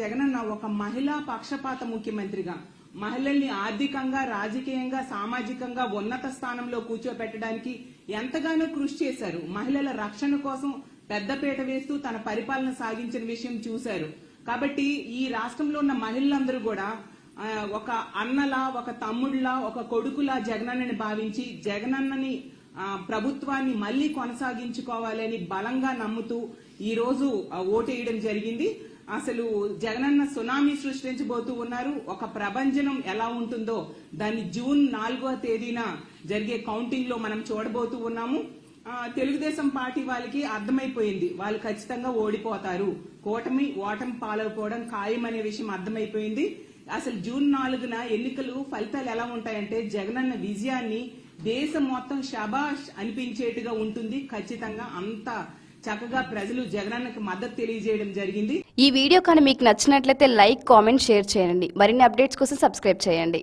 జగనన్న ఒక మహిళా పక్షపాత ముఖ్యమంత్రిగా మహిళల్ని ఆర్థికంగా, రాజకీయంగా, సామాజికంగా ఉన్నత స్థానంలో కూర్చోబెట్టడానికి ఎంతగానో కృషి చేశారు. మహిళల రక్షణ కోసం పెద్దపీట వేస్తూ తన పరిపాలన సాగించిన విషయం చూశారు. కాబట్టి ఈ రాష్ట్రంలో ఉన్న మహిళలందరూ కూడా ఒక అన్నలా, ఒక తమ్ముళ్లా, ఒక కొడుకులా జగనన్నని భావించి జగనన్నని ప్రభుత్వాన్ని మళ్లీ కొనసాగించుకోవాలని బలంగా నమ్ముతూ ఈ రోజు ఓటేయడం జరిగింది. అసలు జగనన్న సునామీ సృష్టించబోతూ ఉన్నారు. ఒక ప్రభంజనం ఎలా ఉంటుందో దాన్ని జూన్ 4వ తేదీన జరిగే కౌంటింగ్ లో మనం చూడబోతూ ఉన్నాము. తెలుగుదేశం పార్టీ వాళ్ళకి అర్థమైపోయింది, వాళ్ళు ఖచ్చితంగా ఓడిపోతారు, ఓటమి పాలవుకోవడం ఖాయమనే విషయం అర్థమైపోయింది. అసలు జూన్ 4న ఎన్నికలు ఫలితాలు ఎలా ఉంటాయంటే జగనన్న విజయాన్ని దేశం మొత్తం శబాష్ అనిపించేట్టుగా ఉంటుంది. ఖచ్చితంగా అంత చక్కగా ప్రజలు జగనన్నకి మద్దతు తెలియజేయడం జరిగింది. ఈ వీడియో కానీ మీకు నచ్చినట్లయితే లైక్, కామెంట్, షేర్ చేయండి. మరిన్ని అప్డేట్స్ కోసం సబ్స్క్రైబ్ చేయండి.